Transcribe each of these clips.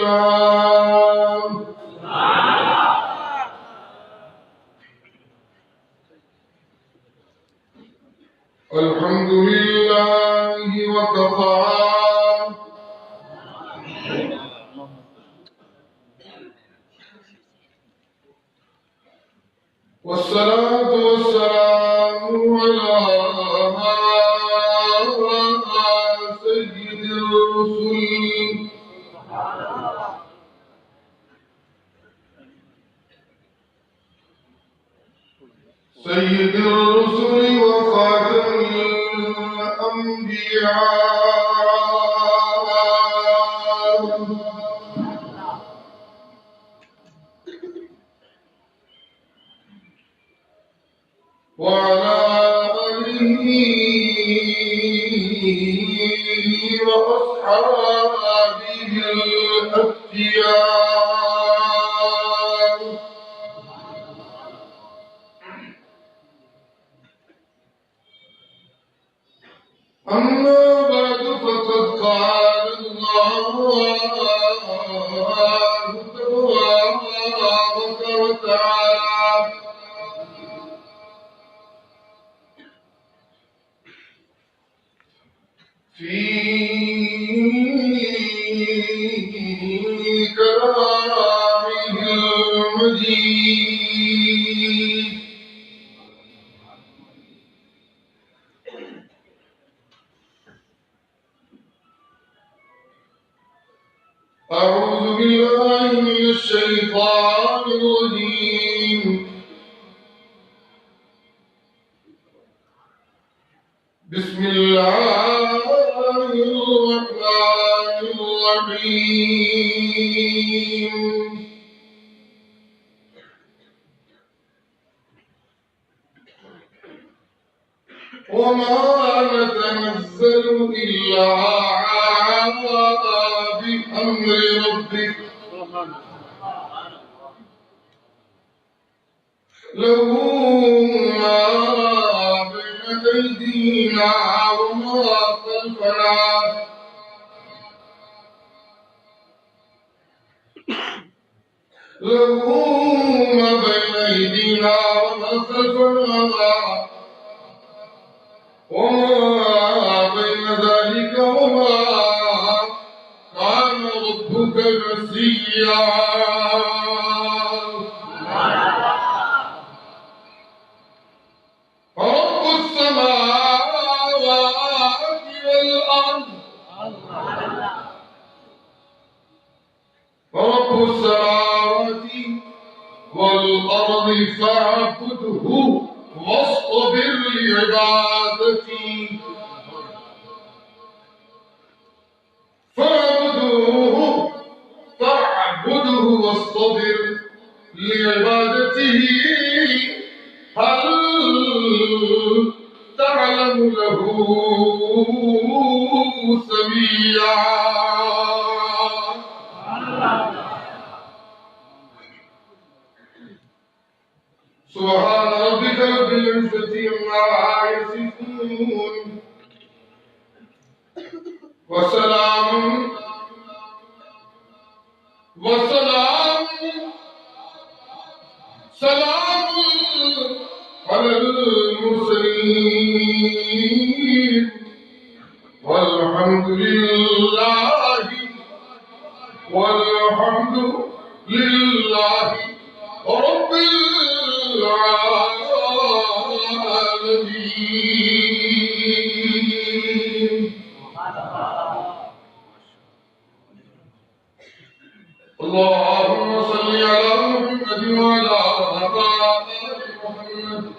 الله الحمد لله وكفى والصلاة والسلام على سيد الرسل سيد الرسل وخاتم الأنبياء وعلى آله وأصحابه الأتقياء أما بعد فقد قال الله تبارك وتعالى في كلامه المجيد أعوذ بالله من الشيطان الرجيم بسم الله الرحمن الرحيم وما نتنزل إلا بأمر ربك له ما بين أيدينا وما خلفنا له ما بين أيدينا وما خلفنا وما بين ذلك وما كان ربك نسيا رب السماوات والأرض رب السماوات والأرض فاعبده واصطبر لعبادتي فاعبده واصطبر لعبادته هل تعلم له سميا سبحان ربك رب العزة عما يصفون وسلام على المرسلين والحمد لله رب العالمين اللهم صل على محمد وعلى آل محمد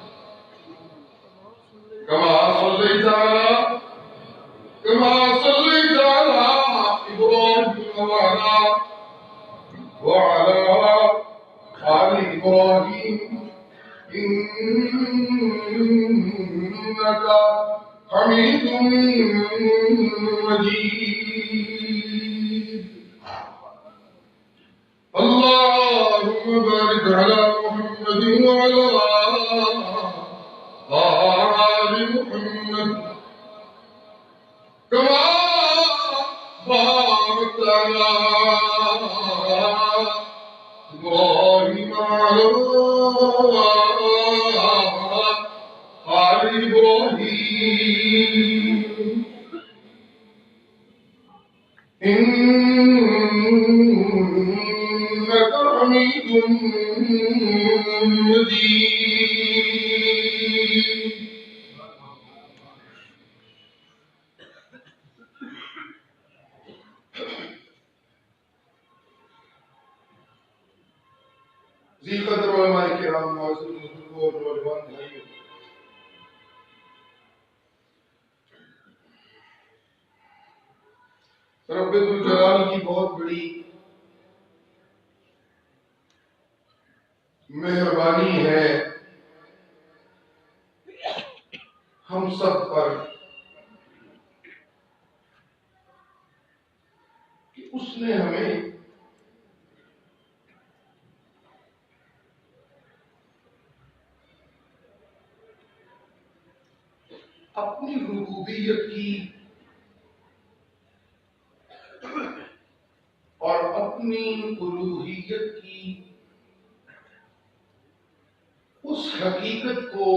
كما صليت على إبراهيم وعلى آل إبراهيم إنك حميد مجيد اللهم بارك على محمد وعلى آل محمد كما باركت على إبراهيم وعلى آل إبراهيم إنك حميد مجيد. ذی قدر علماء کرام، معزز بزرگوں اور نوجوان بھائیوں، رب ذوالجلال کی بہت بڑی مہربانی ہے ہم سب پر کہ اس نے ہمیں اپنی ربوبیت کی اور اپنی الوہیت کی اس حقیقت کو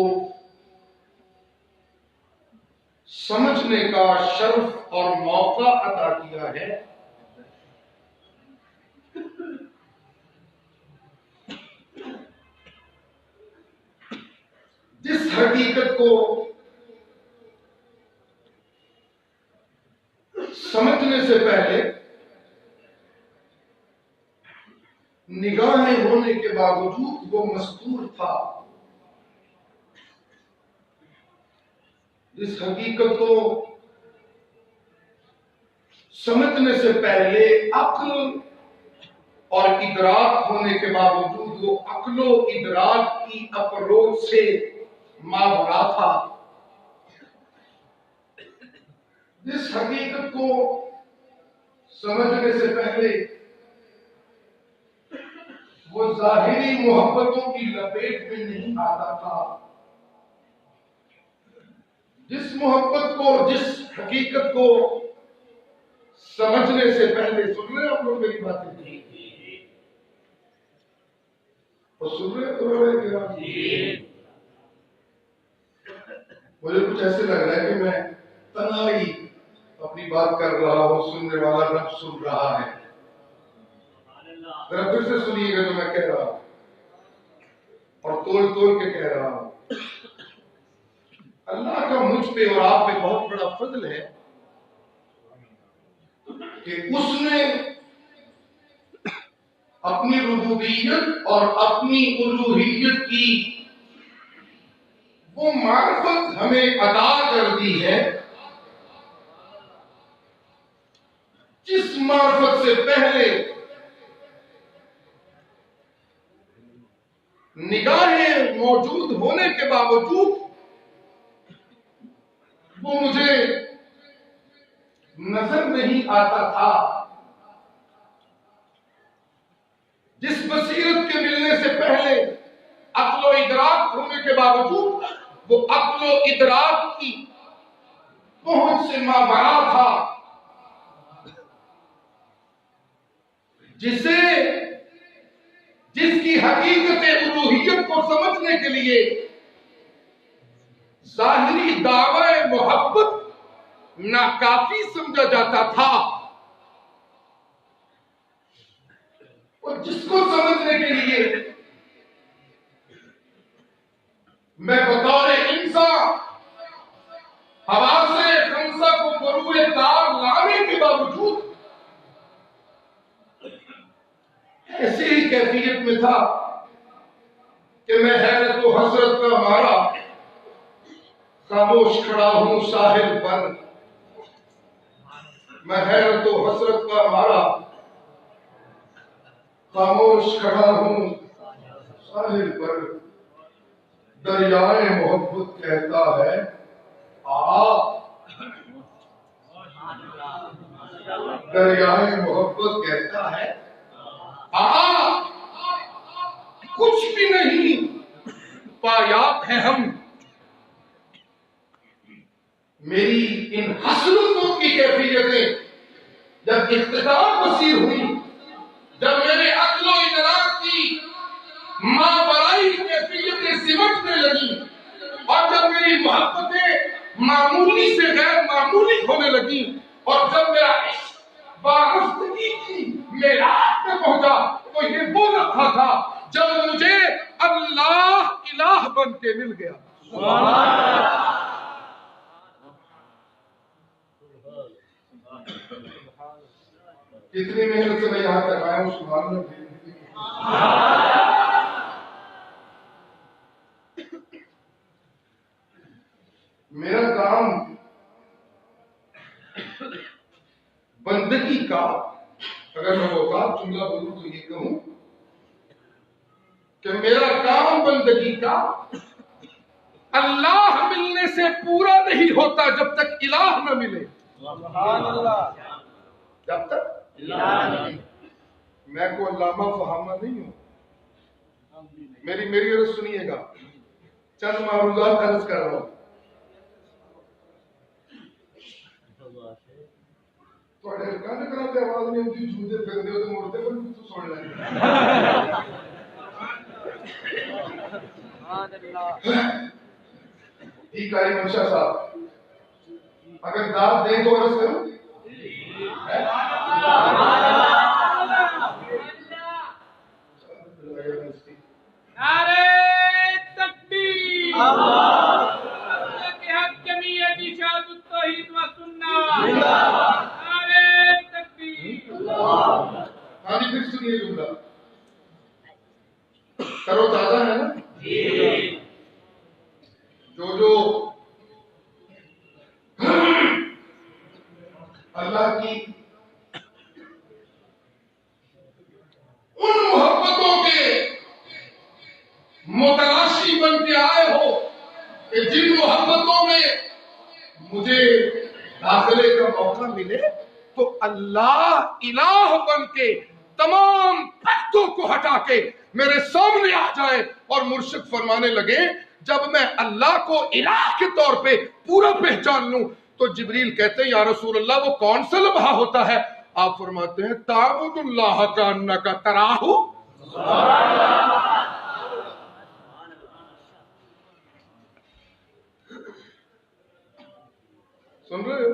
سمجھنے کا شرف اور موقع عطا کیا ہے جس حقیقت کو سمجھنے سے پہلے نگاہیں ہونے کے باوجود وہ مستور تھا، جس حقیقت کو سمجھنے سے پہلے عقل اور ادراک ہونے کے باوجود وہ عقل و ادراک کی اپروچ سے ماورا تھا، جس حقیقت کو سمجھنے سے پہلے وہ ظاہری محبتوں کی لپیٹ میں نہیں آتا تھا، جس محبت کو، جس حقیقت کو سمجھنے سے پہلے، سن رہے آپ لوگ میری باتیں تھی اور سن رہے تو مجھے کچھ ایسے لگ رہا ہے کہ میں تنہائی اپنی بات کر رہا ہوں، سننے والا رب سن رہا ہے. ذرا پھر سے سنیے گا جو میں کہہ رہا ہوں اور تول کے کہہ رہا ہوں. اللہ کا مجھ پہ اور آپ پہ بہت بڑا فضل ہے کہ اس نے اپنی ربوبیت اور اپنی الوہیت کی وہ معرفت ہمیں عطا کر دی ہے جس معرفت سے پہلے نگاہیں موجود ہونے کے باوجود وہ مجھے نظر نہیں آتا تھا، جس بصیرت کے ملنے سے پہلے عقل و ادراک ہونے کے باوجود وہ عقل و ادراک کی پہنچ سے ماورا تھا، جس کی حقیقت الوہیت کو سمجھنے کے لیے ظاہری دعوی محبت ناکافی سمجھا جاتا تھا، اور جس کو سمجھنے کے لیے میں بطور انسان حواس خمسہ کو بروئے دار لانے کے باوجود ایسی ہی کیفیت میں تھا کہ میں حیرت و حسرت کا مارا خاموش کھڑا ہوں ساحل پر، میں حیرت و حسرت کا مارا خاموش کھڑا ہوں ساحل پر. دریائے محبت کہتا ہے آ، دریائے محبت کہتا ہے آ، کچھ بھی نہیں پایاب ہے ہم. میری ان حسرتوں کی کیفیتیں جب اختتام وسیع ہوئی، جب میرے عقل و ادراک کی ماورائی کیفیتیں سمٹنے لگی، اور جب میری محبتیں معمولی سے غیر معمولی ہونے لگی، اور جب میرا عشق وارفتگی کی معراج پہ پہنچا، تو یہ وہ لمحہ تھا جب مجھے اللہ الہ بن کے مل گیا۔ کتنی محنت سے میں یہاں تک آیا ہوں، سبحان اللہ۔ میرا کام بندگی کا، اگر میں اوقات جملہ بولوں تو یہ کہوں کہ میرا کام بندگی کا اللہ ملنے سے پورا نہیں ہوتا جب تک الہ نہ ملے۔ جب تک میں کو علامہ فہامہ نہیں ہوں، میری عرض سنیے گا، چند معروضات عرض کر رہا ہوں۔ تھوڑے کہنے کرتے آواز نہیں ہوتی، جھوٹے پھر دے تو مڑتے پر تو سن لیں۔ ٹھیک ہے منشا صاحب، اگر داد دیں تو عرض کروں۔ نعرہ تکبیر، حق جمعیت اشاعت التوحید و سنت، نعرہ تکبیر۔ ہاں جی، پھر سنیے جملہ، کرو تازہ ہے نا؟ جو اللہ کی ان محبتوں کے متلاشی بن کے آئے ہو کہ جن محبتوں میں مجھے داخلے کا موقع ملے تو اللہ الہ بن کے تمام پردوں کو ہٹا کے میرے سامنے آ جائے اور مرشد فرمانے لگے، جب میں اللہ کو الہ کے طور پہ پورا پہچان لوں تو جبریل کہتے ہیں یا رسول اللہ وہ کون سا لمحہ ہوتا ہے؟ آپ فرماتے ہیں تعبد اللہ کانک تراہ۔ سن رہے ہو؟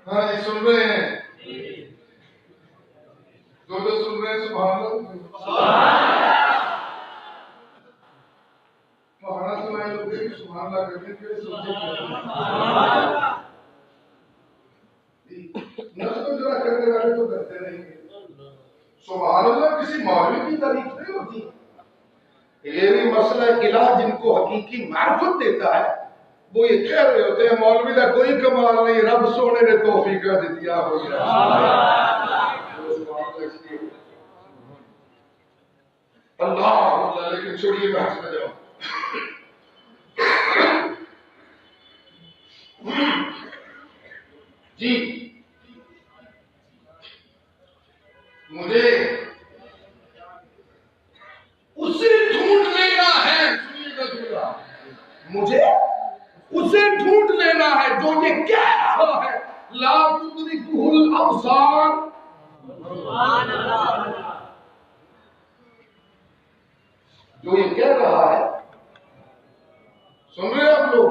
ہاں جی سن رہے ہیں، جو سن رہے ہیں سبحان اللہ۔ سبحان اللہ لوگ سبحان اللہ کرنے کے نظر جرا کرنے والے تو کرتے نہیں ہیں۔ سبحان اللہ کسی مولوی کی تعریف نہیں ہوتی، یہ بھی مسئلہ الہ جن کو حقیقی معرفت دیتا ہے وہ یہ کہہ رہے ہوتے ہیں مولوی کا کوئی کمال نہیں، رب سونے نے توفیق دیا ہو گیا۔ اللہ لیکن چھوڑیے بحث میں جاؤ۔ جی مجھے اسے ڈھونڈ لینا ہے، مجھے اسے ڈھونڈ لینا ہے جو یہ کہہ رہا ہے لا تدرکہ الابصار، جو یہ کہہ رہا ہے، سن رہے آپ لوگ،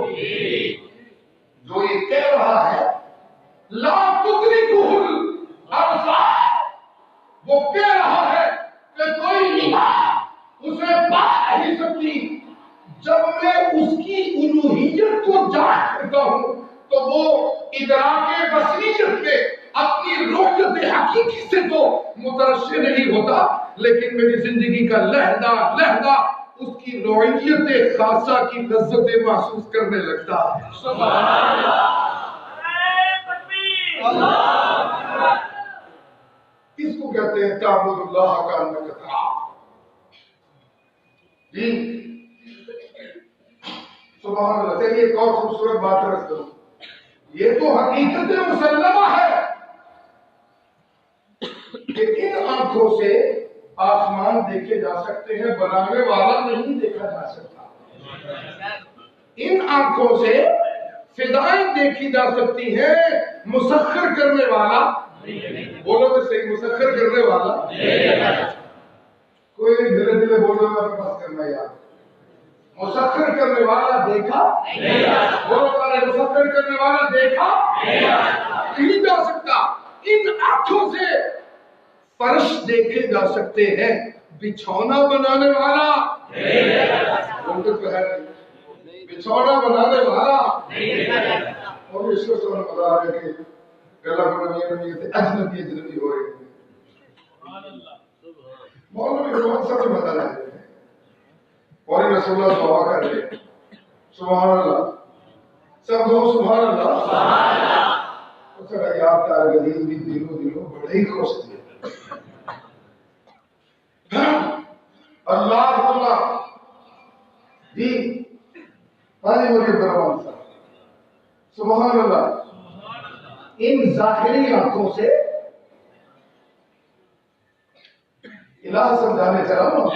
جو یہ کہہ رہا ہے لا تدرکہ الابصار، وہ کہہ رہا ہے کہ کوئی نگاہ اسے پا نہیں سکتی۔ جب میں اس کی الوہیت کو جان کرتا ہوں تو وہ ادراک بصیرت کے اپنی رویت حقیقی سے تو مترشح نہیں ہوتا، لیکن میری زندگی کا لہدہ لہدہ اس کی رویت خاصہ کی لذتیں محسوس کرنے لگتا ہے۔ سبحان اللہ، اس کو کہتے ہیں تعبد اللہ کانک تراہ۔ جی سبحان اللہ۔ چلیے ایک اور خوبصورت بات عرض کروں، یہ تو حقیقت مسلمہ ہے کہ ان آنکھوں سے آسمان دیکھے جا سکتے ہیں، بنانے والا نہیں دیکھا جا سکتا۔ ان آنکھوں سے فضائیں دیکھی جا سکتی ہیں، مسخر کرنے والا بولو تو صحیح، مسخر کرنے والا کوئی دھیرے دھیرے بولو گا تو بس کرنا یار، مسخر کرنے والا دیکھا بولو سارے، مسخر کرنے والا دیکھا نہیں جا سکتا۔ ان آنکھوں سے فرش دیکھے جا سکتے ہیں، بچھونا بنانے والا بولتے تو ہے نہیں، بچھونا بنانے والا اور اس کو سمجھ پتا آ رہا ہے کہ اللہ کو نبی تھے اجنبی ہو رہے تھے، مولوی روحان سب بتا رہے ہیں اور رسول اللہ دعا کر رہے ہیں سبحان اللہ، سب لوگ سبحان اللہ، اس کا یاد کار غزیز بھی دلوں بڑے ہی خوش تھے۔ اللہ جی حاجی مجھے برمان صاحب سبحان اللہ، ان ظاہری آنکھوں سے الہ سمجھانے چلا ہوں،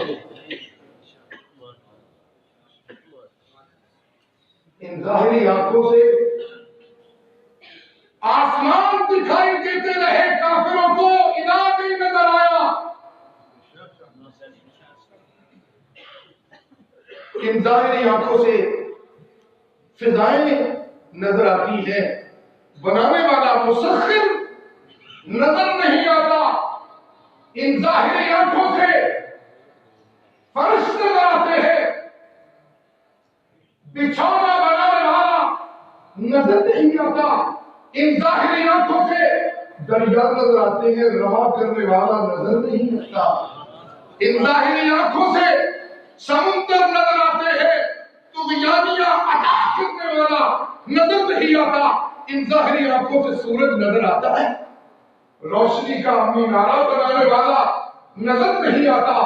ان ظاہری آنکھوں سے آسمان دکھائی دیتے رہے کافروں کو، الہ نہیں نظر آیا، ان ظاہری آنکھوں سے فضائیں نظر آتی ہیں، بنانے والا مسخر نظر نہیں آتا، ان ظاہری آنکھوں سے فرش نظر آتے ہیں، بچھونا بنانے والا نظر نہیں آتا، ان ظاہری آنکھوں سے دریا نظر آتے ہیں، رواں کرنے والا نظر نہیں آتا، ان ظاہری آنکھوں سے سمندر نظر آتے ہیں، طغیانیہ عطا کرنے والا نظر نہیں آتا، ان ظاہری آنکھوں سے سورج نظر آتا ہے، روشنی کا مینارہ بنانے والا نظر نہیں آتا،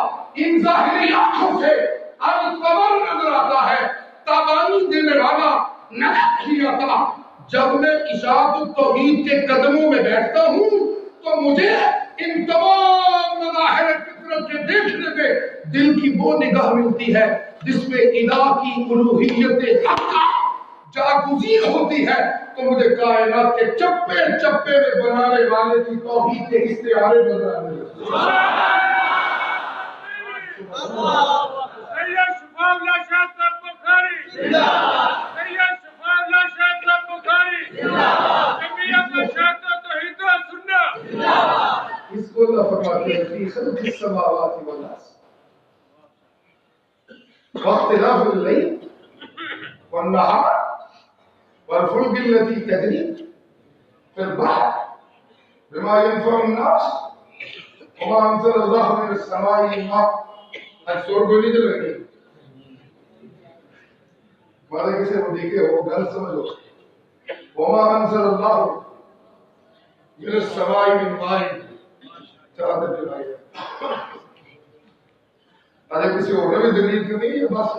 ان ظاہری آنکھوں سے القمر نظر آتا ہے، تابانی دینے والا نظر نہیں آتا۔ جب میں اشاعت التوحید کے قدموں میں بیٹھتا ہوں تو مجھے ان تمام مظاہر فطرت کے دیکھنے میں دل کی وہ نگاہ ملتی ہے جس میں الہ کی الوہیت حق جاگزین ہوتی ہے، تو مجھے کائنات کے چپے چپے میں بنانے والے کی توحید کے استعارے نظر آنے لگتے ہیں۔ اس کو اللہ فرماتے ہیں فی خلق السماوات والارض واختلاف اللیل والنہار والفلک التي تجری فی البحر بما ينفع الناس وما انزل اللہ من السماء من ماء۔ آج سور کو نہیں چل رہی مالے کسے وہ دیکھے وہ گل سمجھو، وما انزل اللہ من السماء من ماء، چادر چلائی آج کسی اور نے بھی دلیل کیوں نہیں ہے بس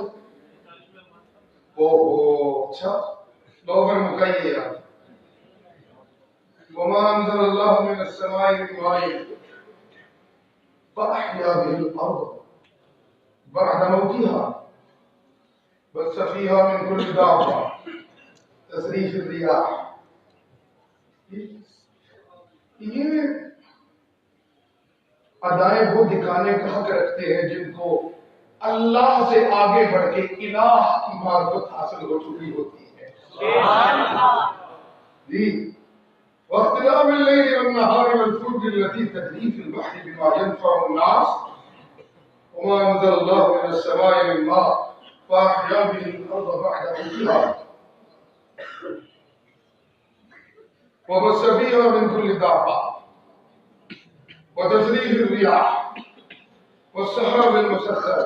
اچھا لو پر مکائیے یار، وما انزل اللہ من السماء من ماء فأحيا به الأرض بعد موتها بث فيها من كل دابة تصريف الرياح۔ یہ ادائیں وہ دکھانے کا حق رکھتے ہیں جن کو اللہ سے آگے بڑھ کے الہ کی معرفت حاصل ہو چکی ہوتی ہے۔ جی واختلاف الليل والنهار والفلك التي تجري في البحر بما ينفع الناس وما انزل الله من السماء من ماء فاحيا به الارض بعد موتها وبث فيها من كل دابة وتصريف الرياح والسحاب المسخر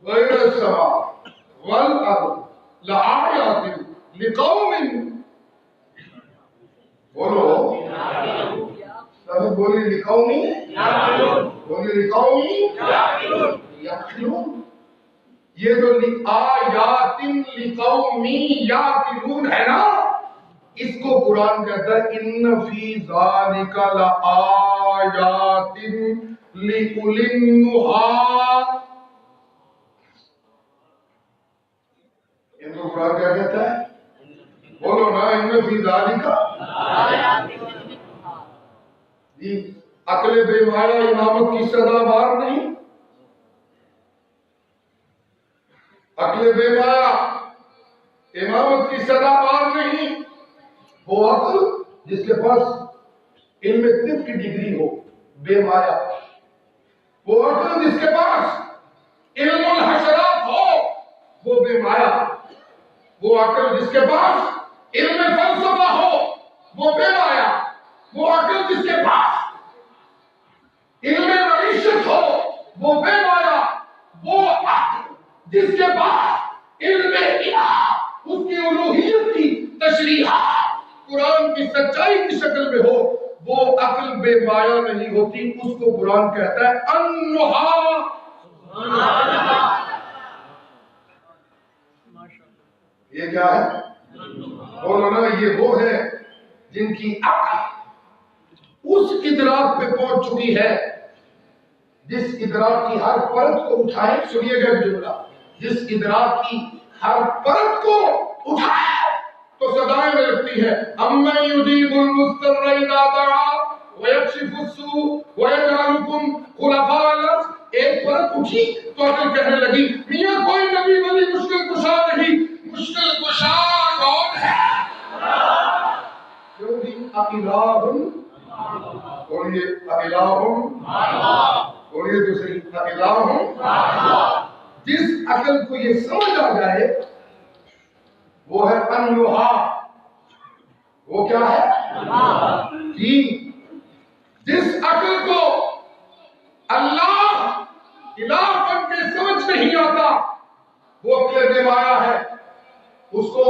غير السماء والارض لآيات لقوم بولو لفظ بولی لقومی بولی لقومی یعقلون، یہ جو آیات لقومی یعقلون ہے نا، اس کو قرآن کہتا ہے ان فی ذالک لآیات لأولی النہی، ان کو قرآن کیا کہتا ہے؟ بولو نا ان فی ذالک جی عقل بے مایا امامت کی سزاوار نہیں. عقل بے مایا امامت کی سزاوار نہیں. وہ عقل جس کے پاس علم طب کی ڈگری ہو بے مایا. وہ عقل جس کے پاس علم الحشرات ہو وہ بے مایا. وہ عقل جس کے پاس علم فلسفہ ہو وہ بے مایا. وہ عقل جس کے پاس علم معیشت ہو وہ بے مایا. وہ عقل جس کے پاس علم الہ اس کی الوہیت کی تشریحات قرآن کی سچائی کی شکل میں ہو وہ عقل بے مایا نہیں ہوتی. اس کو قرآن کہتا ہے النہا. یہ کیا ہے؟ بولو نا یہ وہ ہے جن کی عقل اس ادراک پہ پہنچ چکی ہے جس ادراک کی ہر پرت کو اٹھائے. سنیے گا جملہ, جس ادراک کی ہر پرت کو اٹھائے تو صدائیں میں لگتی ہے اَمَّن يُجِيبُ الْمُضْطَرَّ إِذَا دَعَاهُ وَيَكْشِفُ السُّوءَ وَيَجْعَلُكُمْ خُلَفَاءَ الْأَرْضِ. ایک پرت اٹھی تو عقل کہنے لگی میاں کوئی نبی ولی مشکل کشا نہیں. مشکل کشا کون ہے؟ کیونکہ الہ بولیے الہ بولیے تو صحیح الہ. جس عقل کو یہ سمجھ آ جائے وہ ہے انوہا. وہ کیا ہے جی؟ جس عقل کو اللہ الہ بن کے سمجھ نہیں آتا وہ عقل بے مایا ہے. اس کو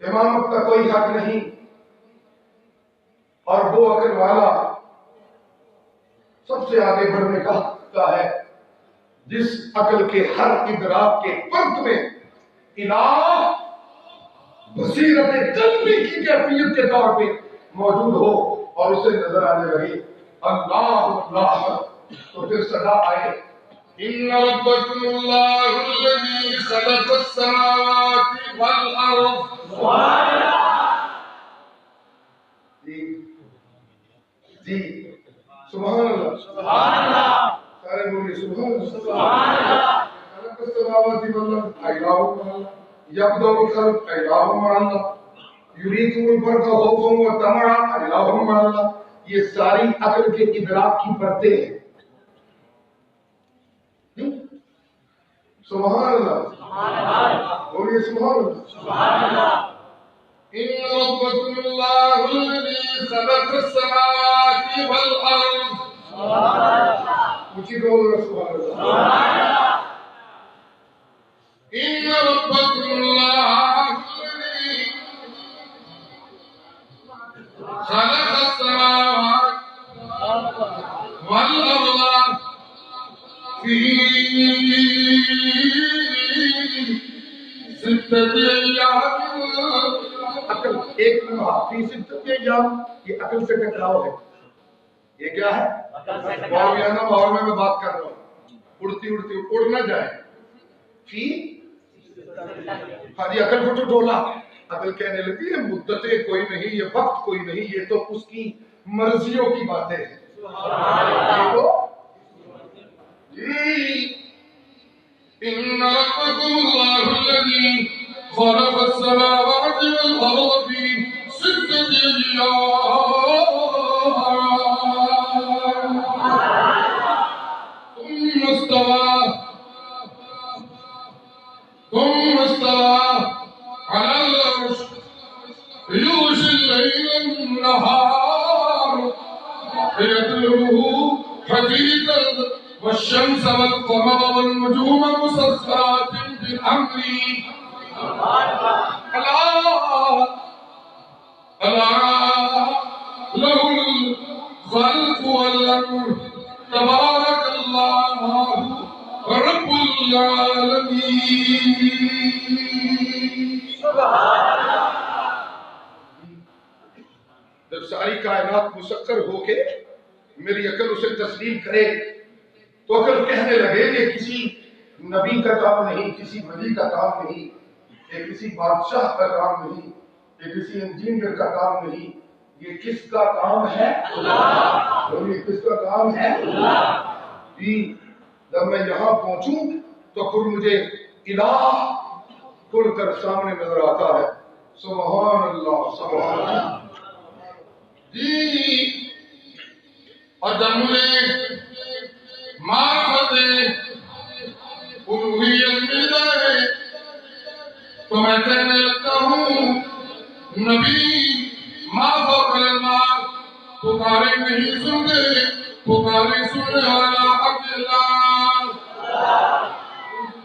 امامت کا کوئی حق نہیں. اور وہ عقل والا سب سے آگے بڑھنے کا حق ہے جس عقل کے ہر ادراک کے پرت میں الہ بصیرت قلبی کی کیفیت کے طور پہ موجود ہو اور اسے نظر آنے لگے اللہ اللہ تو پھر صدا آئے ان ربکم اللہ الذی خلق السماوات والارض. سبحان اللہ. جی سبحان اللہ. سبحان اللہ. سارے بولیے سبحان اللہ. سبحان اللہ. خلق السماوات والارض الہ الا اللہ یبدأ الخلق الہ الا اللہ یریکم البرق خوفا وطمعا الہ الا اللہ. یہ ساری عقل کے ادراک کی پرتیں ہیں. سبحان اللہ. سبحان اللہ. بولیے سبحان اللہ. سبحان اللہ. ان ربکم اللہ الذی خلق السماوات والارض. سبحان اللہ. اونچی بولو سبحان اللہ. سبحان اللہ. ان ربکم اللہ الذی خلق السماوات والارض فی ستۃ ایام. عقل ایک لمحہ فی ستۃ ایام. یہ عقل سے ٹکراؤ ہے. یہ کیا ہے؟ مولانا باہر میں بات کر رہا ہوں اڑتی اڑتی اڑ نہ جائے. فی ہاں جی عقل کو ڈولا. عقل کہنے لگی یہ مدتیں کوئی نہیں یہ وقت کوئی نہیں یہ تو اس کی مرضیوں کی باتیں ہیں. ان ربکم اللہ الذی خلق السماوات والارض فی ستۃ ایام ثم استوى على العرش يغشي الليل النهار يطلبه حثيثا والشمس والقمر والنجوم مسخرات بأمره. ألا له الخلق والأمر تبارك الله رب العالمين. جب ساری کائنات مسخر ہو کے میری عقل اسے تسلیم کرے تو عقل کہنے لگے کہ کسی نبی کا کام نہیں کسی ولی کا کام نہیں یہ کسی بادشاہ کا کام نہیں، یہ کسی انجینئر کا کام نہیں، یہ کس کا کام ہے؟ اللہ۔ یہ کس کا کام ہے؟ اللہ۔ جی جب میں یہاں پہنچوں تو پھر مجھے الہ کھل کر سامنے نظر آتا ہے۔ سبحان اللہ، سبحان اللہ۔ جی اور جب مجھے معرفت الوہیت مل جائے تو میں کہنے لگتا ہوں نبی ما فوق الماء، پکارے نہیں سنتے، پکارے سننے والا اکیلا۔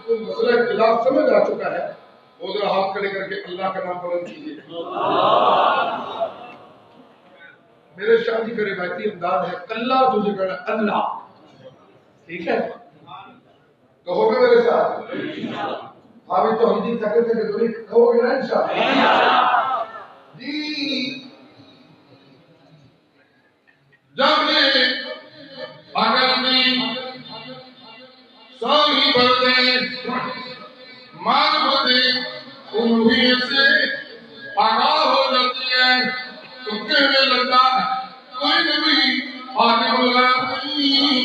مسئلہ اختلاف سمجھ آ چکا ہے، وہ ذرا ہاتھ کھڑے کر کے اللہ کا نام بلند کیجیے۔ میرے شاہ جی کا روایتی انداز ہے اللہ تجھے کہنا اللہ، ٹھیک ہے؟ کہو گے میرے ساتھ؟ آپ تو ہم تھکے تھے تو نہیں کہو گے نا انشاءاللہ؟ جی جب اگر میں ساری باتیں معرفت الوہیت سے آگاہ ہو جاتی ہے تو کہنے لگتا ہے کوئی نبی عالم الغیب نہیں،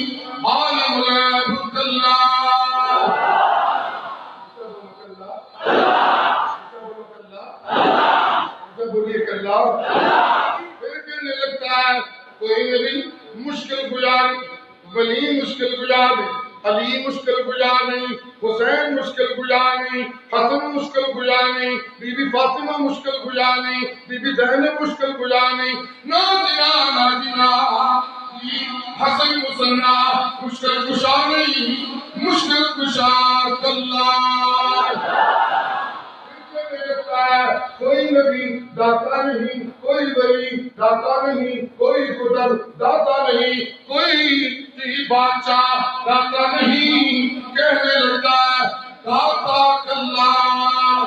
عالم الغیب اللہ۔ بولیے اللہ۔ پھر کہنے لگتا ہے کوئی نبی مشکل گزار، ولی مشکل گزار نہیں، علی مشکل گزار نہیں، حسین مشکل گزار نہیں، حسن مشکل گزار نہیں، بی بی فاطمہ مشکل گزار نہیں، بی بی زینب مشکل گزار نہیں، ناجنا حسن مسنہ مشکل گزار نہیں، مشکل گزار اللہ۔ کوئی نبی داتا نہیں، کوئی ولی داتا نہیں، کوئی قدر داتا نہیں، کوئی بادشاہ داتا نہیں، کہنے لگتا ہے داتا اللہ۔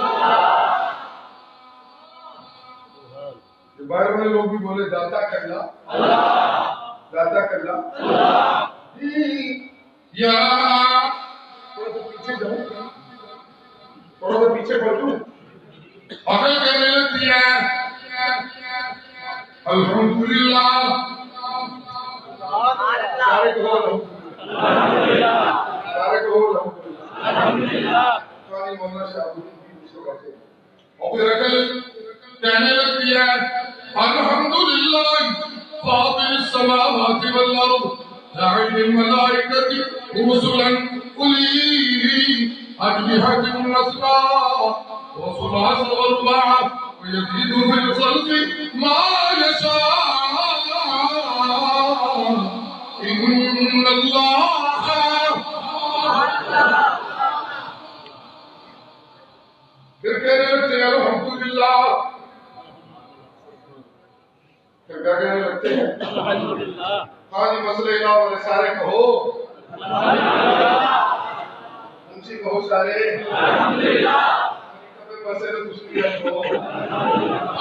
باہر والے لوگ بھی بولے داتا اللہ، داتا اللہ۔ یا تھوڑا سا پیچھے جاؤں، تھوڑا سا پیچھے بڑھوں، اگر کہنے لگتی ہے الحمدللہ، سارے کہو الحمدللہ، سارے کہو الحمدللہ۔ سوانی مولانا شاہ اور پھر اگر کہنے لگتی ہے الحمدللہ فاطر السماوات والارض جاعل الملائکۃ رسلا اولی اجنحۃ مثنی وثلاث ورباع ويزيد في الخلق ما يشاء إن الله۔ پھر کہنے لگتے ہیں الحمدللہ، پھر کیا کہنے لگتے ہیں الحمدللہ۔ ہاں جی مسئلے کا والے سارے کہو اونچی کہو سارے الحمدللہ۔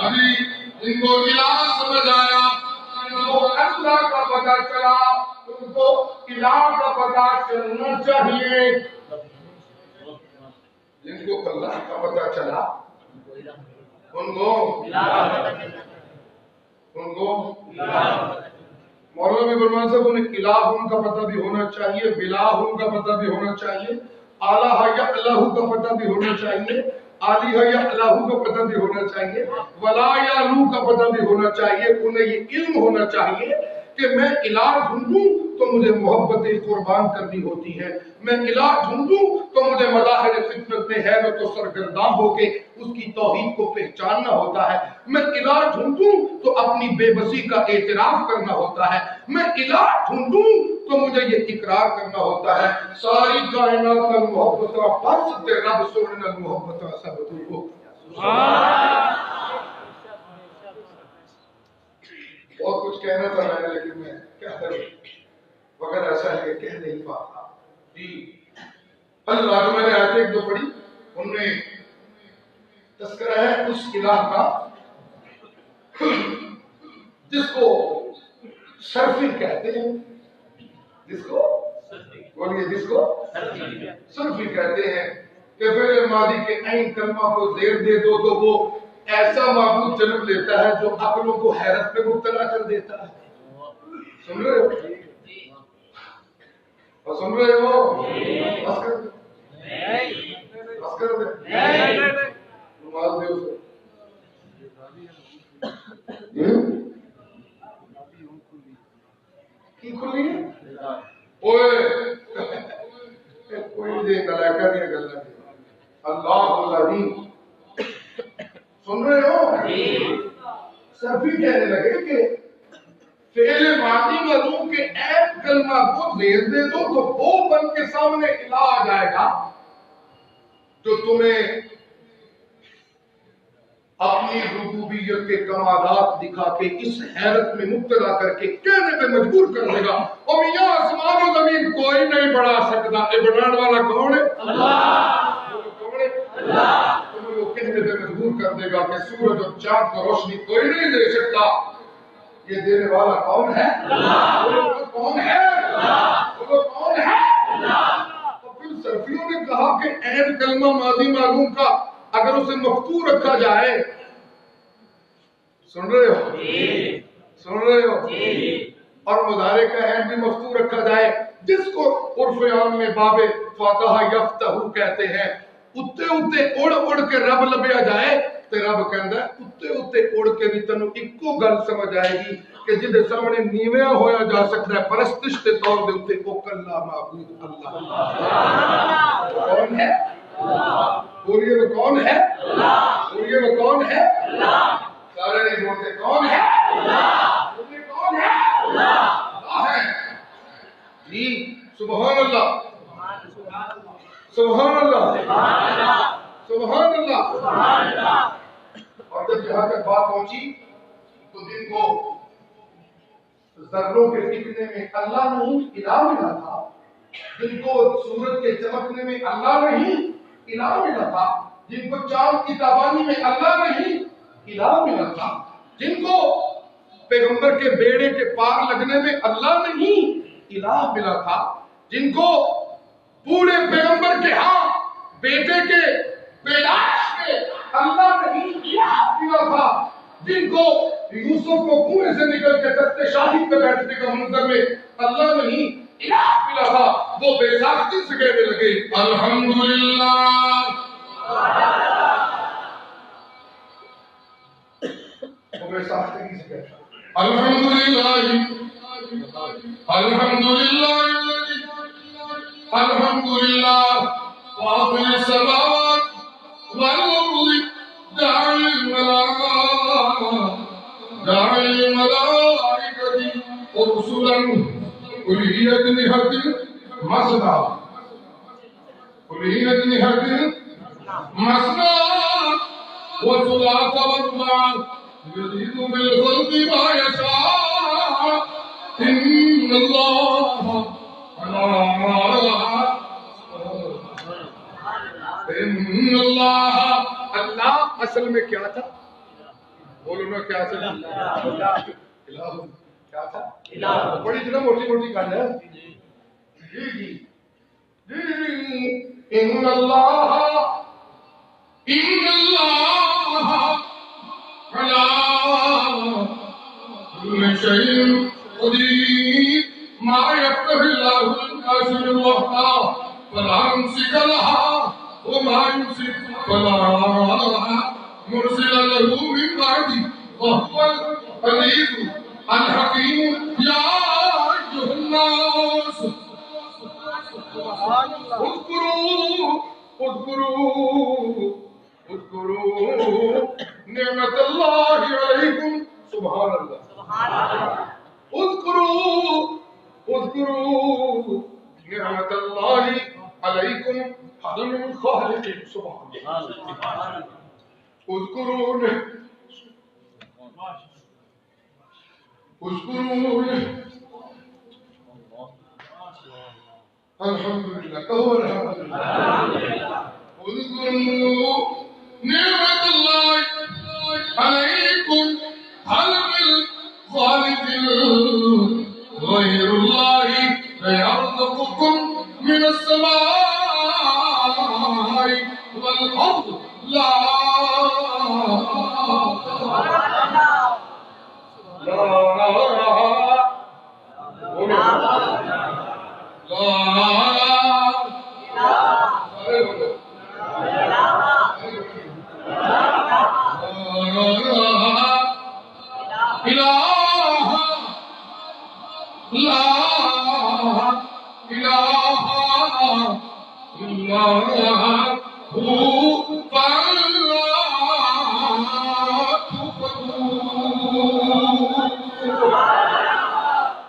ابھی ان کو الہ سمجھ آیا، ان کو اللہ کا پتہ چلا، ان کو الہ کا پتہ چلنا چاہیے۔ جن کو اللہ کا پتہ چلا ان کو مولوی برمان صاحب انہیں الہ ان کا پتہ بھی ہونا چاہیے، بلا ان کا پتہ بھی ہونا چاہیے، الہ یا اللہ کا پتہ بھی ہونا چاہیے، عالی ہے یا اللہ کا پتہ بھی ہونا چاہیے، ولا یا لو کا پتہ بھی ہونا چاہیے۔ انہیں یہ علم ہونا چاہیے کہ میں الہ ڈھونڈوں تو مجھے محبت قربان کرنی ہوتی ہے، میں الہ ڈھونڈوں تو مجھے مظاہر فطرت میں حیرت و سرگرداں ہو کے اس کی توحید کو پہچاننا ہوتا ہے، میں الہ ڈھونڈوں تو اپنی بے بسی کا اعتراف کرنا ہوتا ہے، میں الہ ڈھونڈوں تو مجھے یہ اقرار کرنا ہوتا ہے ساری کائنات کا محبت بس تے رب سننا محبت سب تو اور کچھ کہنا تھا میں نے لیکن میں کیا کروں، وقت ایسا ہے کہ کہہ نہیں پاتا۔ جی اللہ جو میں نے آیت ایک دو پڑھی ان میں تذکرہ ہے اس الہ کا جس کو صرفی کہتے ہیں، جس کو بولیے جس کو صرفی کہتے ہیں، کہ فعل ماضی کے عین کلمہ کو زیر دے دو تو وہ ایسا معبود جنم لیتا ہے جو عقلوں کو حیرت میں مبتلا کر دیتا ہے. سن رہے ہو؟ اور سن رہے ہو؟ بس کر دے، بس کر دے، نماز دے اسے. کی کھلی ہے؟ اوئے کوئی دے ملائکہ دے گلا اللہ العظیم. سن رہے ہو؟ صرفی کہنے لگے کہ فعل ماضی مرفوع کے عین کلمہ کو زیر دے دو تو وہ بن کے سامنے الہ آ جائے گا جو تمہیں اپنی ربوبیت کے کمالات دکھا کے اس حیرت میں مبتلا کر کے کہنے پہ مجبور کر دے گا اور میاں آسمان و زمین کوئی نہیں بڑھا سکتا. یہ بڑھانے والا کون ہے؟ اللہ. کون ہے؟ اللہ. تمہیں وہ کہنے پہ مجبور کر دے گا کہ سورج اور چاند کو روشنی کوئی نہیں دے سکتا. یہ دینے والا کون ہے؟ اللہ. وہ کون ہے؟ اللہ. وہ کون ہے؟ اللہ. تو پھر صرفیوں نے کہا کہ عین کلمہ ماضی معلوم کا اگر اسے مفتوح رکھا جائے، سن رہے ہو؟ سن رہے ہو؟ اور مضارع کا عین بھی مفتوح رکھا جائے جس کو عرف عام میں باب فاتحہ یفتح کہتے ہیں. اتے اتے اڑ اڑ کے رب لبیا جائے تو رب کہندا ہے اتے اتے اڑ کے بھی تینوں اکو گل سمجھ آئے گی کہ جدے سامنے نیویا ہویا جا سکتا ہے پرستش کے طور دے اتے او کلا معبود اللہ. کون ہے؟ بولیے وہ کون ہے؟ بولیے وہ کون ہے؟ سارے نہیں بولتے کون ہے؟ بولیے کون ہے؟ اللہ ہے. جی سبحان اللہ، سبحان اللہ، سبحان اللہ. اور جب یہاں تک بات پہنچی تو جن کو ذروں کے ٹکنے میں اللہ نہیں الہ ملا تھا، جن کو سورج کے چمکنے میں اللہ نہیں الہ ملا تھا، جن کو چاند کی تابانی میں اللہ نہیں الہ ملا تھا، جن کو پیغمبر کے بیڑے کے پار لگنے میں اللہ نہیں الہ ملا تھا، جن کو پورے پیغمبر کے ہاں بیٹے کے پیدائش میں اللہ نہیں الہ ملا تھا، جن کو یوسف کو کنویں سے نکل کے تخت شاہی پہ بیٹھنے کا منظر میں اللہ نہیں الہ ملا تھا، وہ بے ساختی سے کہنے لگے الحمدللہ. وہ بے ساختی سے کہتا الحمدللہ الحمدللہ الحمدللہ فاطر السماوات والارض جاعل الملائکۃ رسلا أولي أجنحة مثنى أولي أجنحة مثنى وثلاث ورباع يزيد بالخلق ما يشاء إن الله اللہ اصل میں کیا تھا؟ بولو نا کیا اصل الہ کیا تھا؟ بڑی اتنا موٹی موٹی گل ہے. جی جی جی ان اللہ علی کل شیء قدیر ما یفتح اللہ للناس من رحمۃ فلا ممسک لها وما يمسك فلا مرسل له من بعده وهو العزیز الحکیم. یا ایھا الناس اذکروا نعمت اللہ علیکم. سبحان اللہ. اذکروا نعمت اللہ علیکم حل من خالق. سبحان اللہ. اذکروا الحمدللہ کہو الحمدللہ. اذکروا نعمت اللہ علیکم هل من خالق غیر اللہ یرزقکم من السماء لا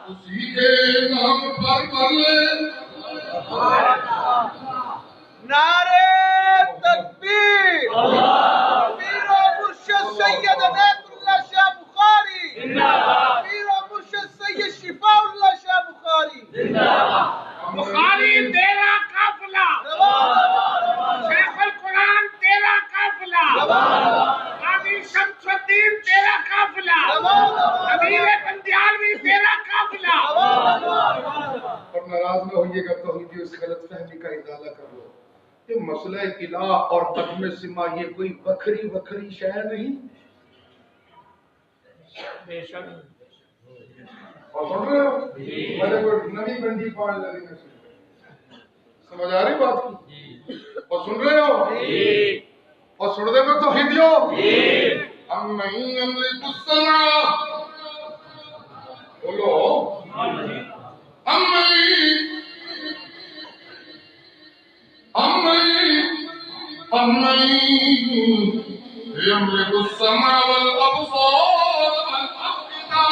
اسی کے نام پر مرے نعرے تکبیر پیر و مرشد سید عنایت اللہ شاہ بخاری پیر و مرشد سید شفاء اللہ شاہ بخاری بخاری تیرا قافلہ، شیخ القرآن تیرا قافلہ، قاضی شمس الدین تیرا قافلہ، امیر بندیالوی تیرا قافلہ۔ اور ناراض نہ ہوئیے گا، توحیدی اس غلط فہمی کا ازالہ کر لو۔ یہ مسئلہ الہ اور عدم سما یہ کوئی وکھری شے نہیں۔ اور سن رہے ہو میں نے کوئی نئی بندی پاڑ لگی میں سمجھ آ رہی بات کی؟ اور سن رہے ہو اور سن دے میں توحیدیو ام نہیں املک السمع بولو يملك السمع والأبصار والأفئدة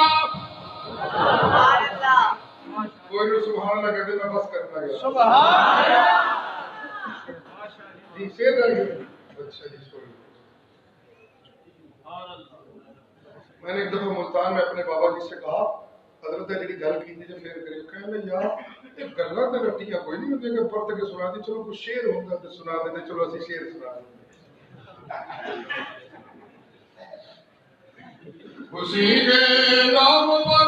کوئی بھی سبحان اللہ کہتے میں بس کرنا گیا سبحان جی شیر رہ گئے اچھا جی سوری میں نے ایک دفعہ ملتان میں اپنے بابا جی سے کہا حضرت جی گل کی تھی جو پھر کری کہنے یار یہ گلاں تے رٹیاں کوئی نہیں ہوندی کہ پڑھ کے سنا دی چلو کوئی شعر ہوندا تے سنا دے چلو اسی شعر سنا دیں اسی کے نام پر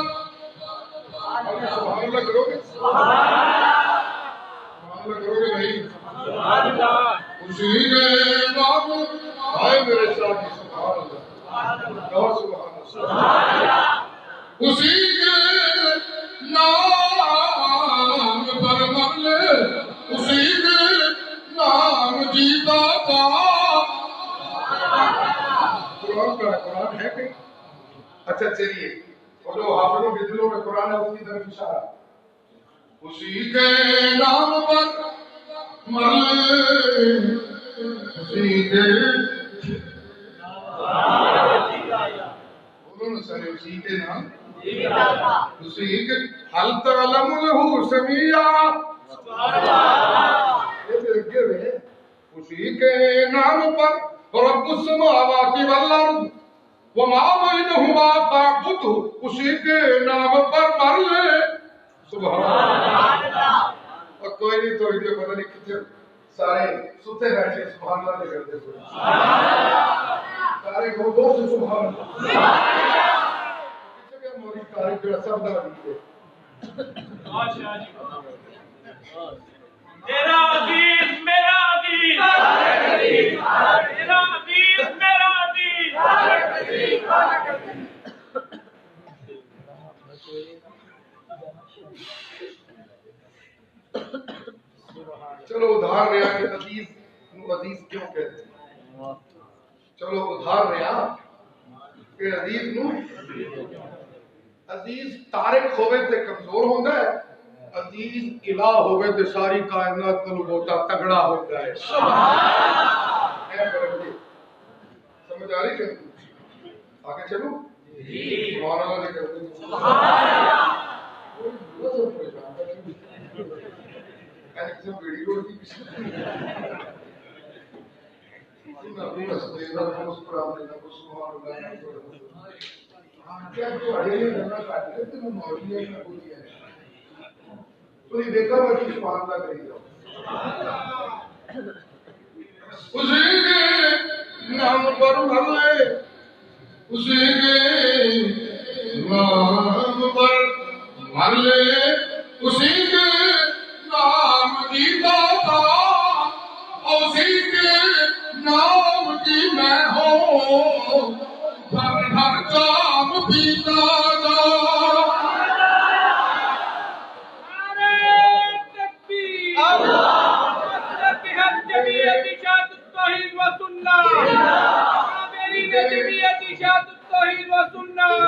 سبحان اللہ کرو گے سبحان اللہ کرو گے نہیں اسی کے نام آئے میرے ساتھی سبحان اللہ اور سبحان اللہ اسی کے نام پر مرلے اسی کے نام جیتا تھا قرآن ہے کہ اچھا چلیے اور جو حافظوں کے دلوں میں قرآن ہے اس کی طرف اشارہ اسی کے نام پر مرلے اسی کے بولو نا سر اسی کے نام اسی کے حل تعلم له سمیع اسی کے نام پر رب السماوات والارض وما بینہما فاعبدہ اسی کے نام پر مر لے سبحان اللہ اور کوئی نہیں تو یہ پتہ نہیں کتنے سارے ستے بیٹھے سبحان اللہ نہیں کرتے سارے کو دوست سبحان اللہ کسی کے موری تاریخ جو سب نہ دیتے تیرا عزیز میرا عزیز، تیرا عزیز میرا عزیز۔ چلو ادھار رہا کہ عزیز نو عزیز کیوں کہتے ہیں چلو ادھار رہا کہ عزیز نو عزیز تارک ہوئے تے کمزور ہوندہ ہے عزیز الہ ہوئے تے ساری کائنات کو بوٹا تگڑا ہوتا ہے سمجھ آ رہی کہ آگے چلو سبحان اللہ نے کرتے ہیں ویڈیو کی کیا تو اڑے کرنا چاہتے ہیں تو مولوی ہے نہ کوئی ہے تو یہ دیکھا ہوا کہ سبحان اللہ کری جاؤ اسی کے نام پر مر لے اسی کے نام پر مر لے اسی کے نام جیتا تھا اسی کے نام جمعیت اشاعت التوحید و سنت اکابرین جمعیت اشاعت التوحید و سنت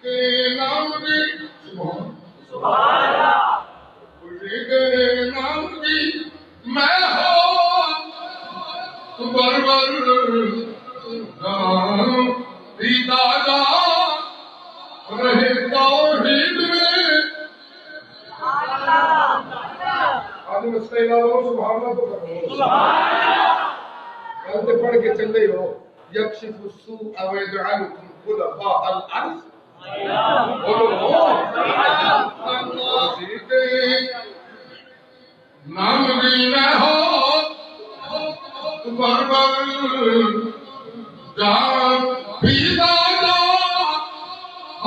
کے نام کی سبحان اللہ خوشی کے نام کی میں ہو بربر پیتا جا رہے توحید میں آج مسئلہ ہو سبحان اللہ تو کرو کل سے پڑھ کے چل رہی ہو یکشف السوء ویجعلکم خلفاء الارض نام بھی میں ہو بربر جان پیدا جا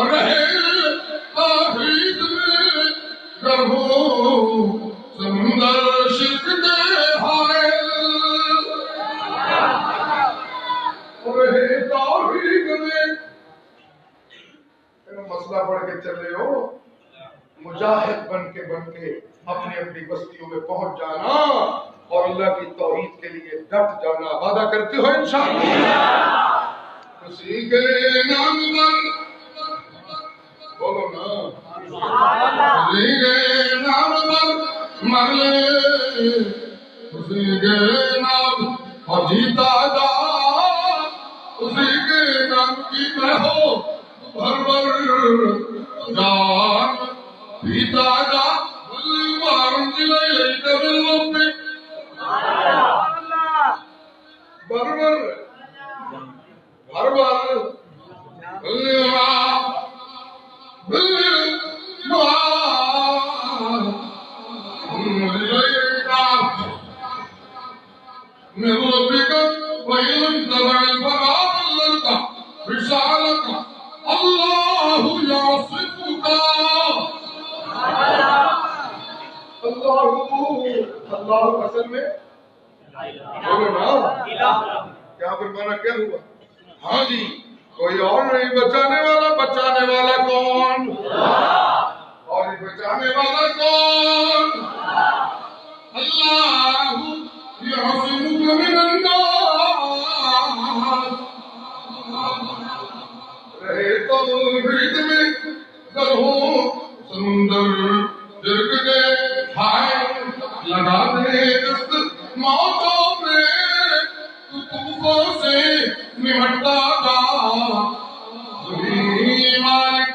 رہے توحید میں رہو سمندر شرک کے حائل رہے توحید میں مسئلہ پڑھ کے چلے ہو مجاہد بن کے اپنی اپنی بستیوں میں پہنچ جانا اور اللہ کی توحید کے لیے ڈٹ جانا وعدہ کرتے ہو انشاءاللہ اسی کے نام پر بولو نا اسی کے نام پر مر لے اسی کے نام اور جیتا جا اسی کے نام کی میں ہو بربر جان پیتا جا مارن دلائی کبھی لوپی بربر بربر من ربك وإن تبع البراء لك رسالك الله يعصمك اللہ اصل میں بولو نا کیا فرمانا کیا ہوا ہاں جی کوئی اور نہیں بچانے والا کون اور یہ بچانے والا کون اللہ يعصمك من الناس رہے توحید میں کرو سمندر درگ دے ہائے لگا دے دست موتوں میں تو طوفوں سے نمٹتا جا وہی مالک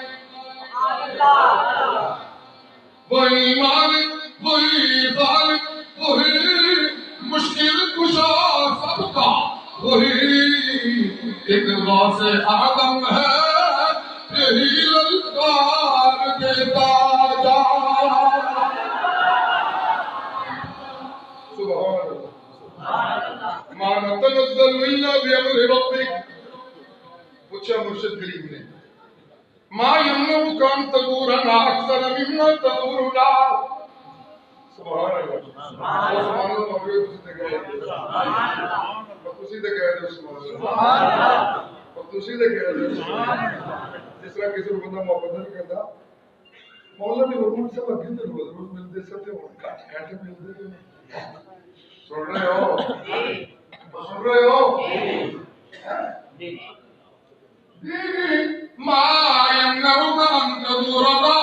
وہی مالک وہی خالق وہی مشکل کشا سب کا وہی ایک غوث آدم ہے یہی للکار دیتا جا سبحان اللہ ما نتنزل الا بامر ربک پوچھا مرشد کریم نے ما يمنعك ان تدورنا اکثر مما تدورنا سبحان اللہ سبحان اللہ مولوی تسی تے کہہ دے سبحان اللہ تسی تے کہہ دے سبحان اللہ جس طرح کسی کو بندہ محبت نہیں کرتا مولا بھی حکم سے لگے تے روز ملتے ستے ہوں کٹ ملتے سن رہے ہو ما يمنعك ان تدورنا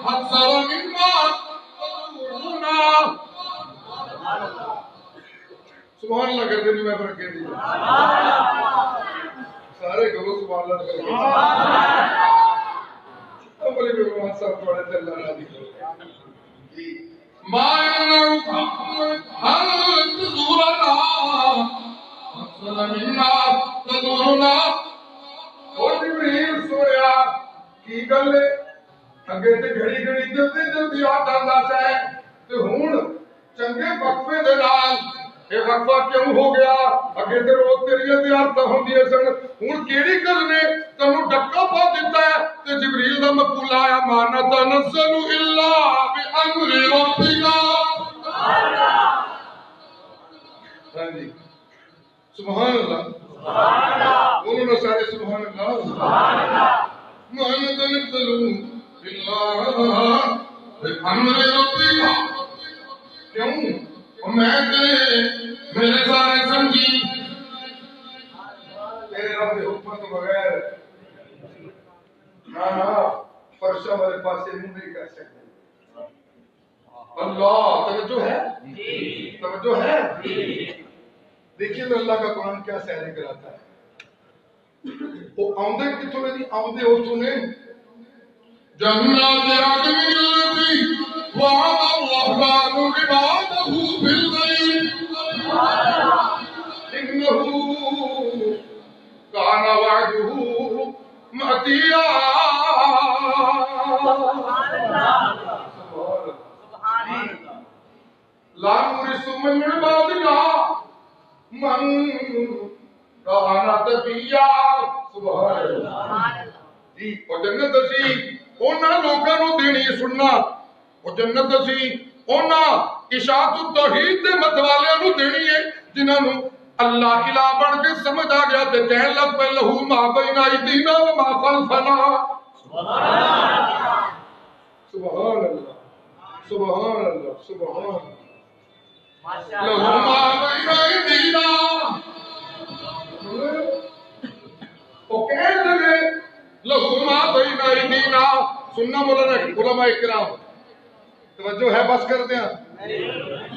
اكثر مما تدورنا سبحان اللہ کرتے نہیں میں فرق کہہ دیجئے سارے کہو سبحان اللہ کرتے بولے کہ وہ صاحب تھوڑے سے اللہ راضی کرو ما يمنعك ان تدورنا اكثر مما تدورنا اور جبریل سویا کی گل ہے اگے تے گھڑی جلدی آ جاندا ہے تے ہن چنگے وقفے دے نال یہ وقفہ کیوں ہو گیا اگے تے روز تیریاں زیارتاں ہوندیاں سن ہن کیڑی گل نے تینوں ڈکا پا دتا ہے تے جبریل دا مقول آیا ما نتنزل الا بامر ربک ہاں جی سبحان اللہ بولو نا سارے سبحان اللہ ما نتنزل الا بامر ربک کیوں میں میرے سارے سمجھی تیرے رب کے حکم تو بغیر نہ فرشہ والے پاسے منہ نہیں کر سکتے. اللہ توجہ ہے توجہ ہے. دیکھیے تو اللہ کا قرآن کیا سیرے کراتا ہے. وہ آمدے کتوں نے نہیں آمدے اتوں نے جنات عدن التي وعد الرحمن عباده بالغيب إنه كان وعده مأتيا. لا نورث من عبادنا من كان تقيا. سبحان اللہ. جی اور جنت اسی انہاں لوکاں نوں دینی ہے. سننا اور جنت اسی انہاں اشاعت التوحید دے مت والیاں نوں دینی ہے جنہاں نوں اللہ الہ بن کے سمجھ آ گیا تے کہن لگ پے لہو ما بین ایدینا و ما خلفنا. سبحان اللہ سبحان اللہ سبحان اللہ. لہو ما بین ایدینا وہ کہن لگے لہو ما بین ایدینا. سننا مولانا علماء کرام توجہ ہے بس کر دیا.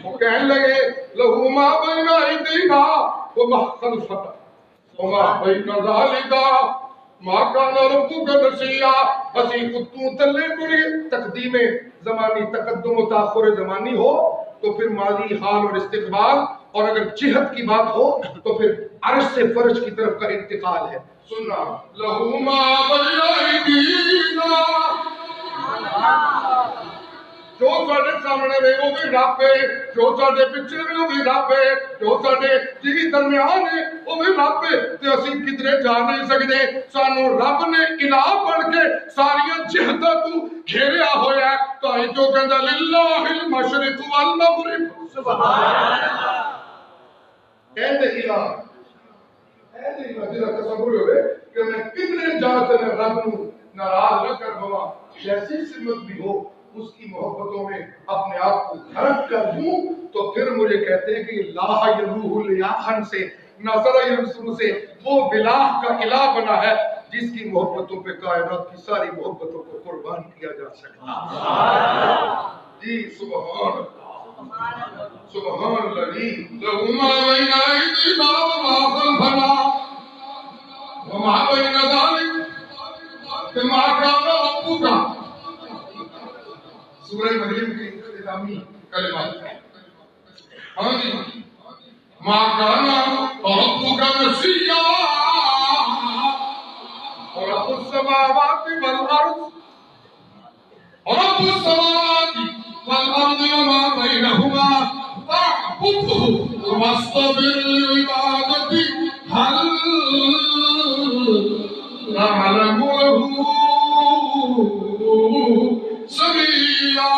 وہ کہنے لگے لہو ما بین ایدینا وما خلفنا وما بین ذالک ما کان ربک نسیا. اسی کتوں تلے کوئی تقدیم زمانی تقدم و تاخر زمانی ہو تو پھر ماضی حال اور استقبال اور اگر جہت کی بات ہو تو پھر عرش سے فرج کی طرف کا انتقال ہے. سننا لہو ما بین ایدینا جو ساڈے سامنے وے وہ بھی رب ہے جو ساڈے پیچھے وے وہ بھی رب ہے جو ساڈے جی درمیان ہے وہ بھی رب ہے تے اسی کدھرے جا نہیں سکدے. سانو رب نے الہ بن کے ساری جہتاں تو گھیریا ہویا ہے. تاں جو کہندا للہ المشرق والمغرب. سبحان اللہ. اے الہ جہاں تصور ہوئے کہ میں کتنے جاتے میں رب نو ناراض نہ کر بوا جیسی سمت بھی ہو اس کی محبتوں میں اپنے آپ کو غرق کر دوں تو پھر مجھے کہتے ہیں کہ لا یلوہ لیاحن سے نظر ینصر سے وہ بلاہ کا الہ بنا ہے جس کی محبتوں پہ کائنات کی ساری محبتوں کو قربان کیا جا سکتا. جی سبحان سبحان اللہ. لہو ما بین ایدینا وما خلفنا وما بین ذالک ما کان ربک. سورہ مریم کی اختتامی کلمات ہیں. ہاں جی ما کان ربک نسیا رب السماوات والارض رب السماوات والارض وما بینہما فاعبدہ واصطبر لعبادتہ هل تعلم له سمیا.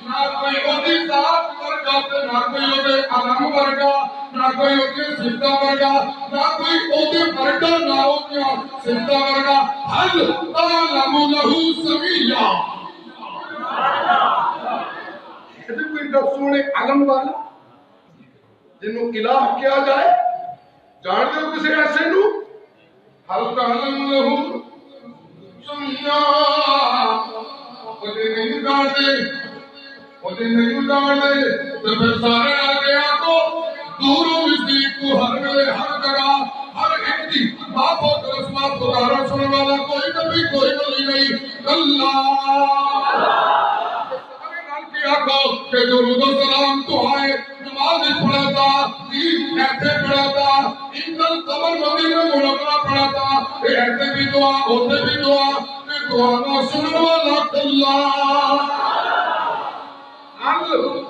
نہ کوئی اوہدی ذات ورگا تے نہ کوئی اوہدے علم ورگا نہ کوئی اوہدے صفتاں ورگا نہ کوئی اوہدے ورگا نہ اوہدیاں صفتاں ورگا. هل تعلم له سمیا. کوئی سونے علم والا جنوں الہ کیا جائے جان دے کسی ایسے نو. هل تعلم له سمیا. مجھے نہیں جانتے تو پھر سارے آگے آگو دوروں نزدیک کو ہر ملے ہر جگہ ہر ایک دی باپ و رسمات پکارا سننے والا کوئی نبی کوئی ولی نہیں. اللہ سارے نال کی آگو کہ درود و سلام تو آئے نماز پڑھاتا دین ایسے پڑھاتا انگل قبر مدینہ منورہ پڑھاتا ایسے بھی دعا ہوتے بھی دعا دعا سننے والا اللہ.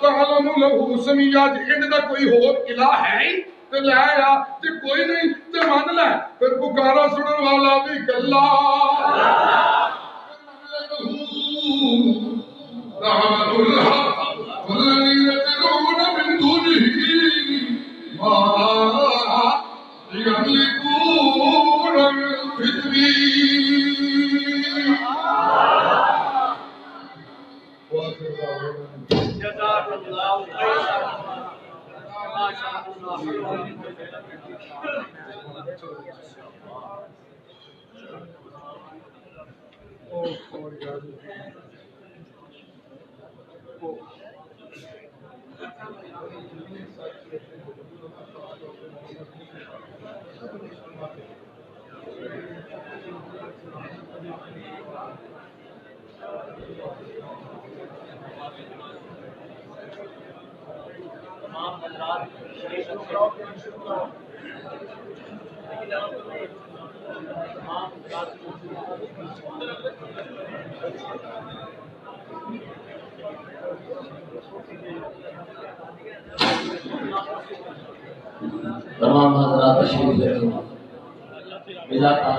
تعلم له سمیا. جن دا کوئی اور الہ ہے تے لے آ تے کوئی نہیں تے مان لے پھر پکارا سنن والا بھی اللہ. رحمت الحق والذین تدعون من دونه ما يملكون من فتنين. جزاک اللہ خیرا. تمام حضرات تشریف لے ملاقہ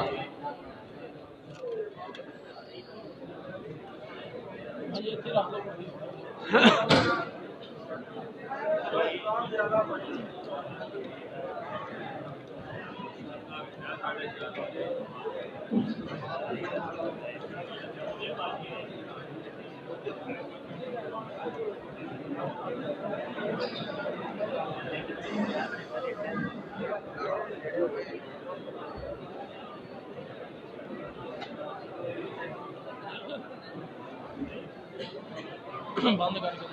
بند کر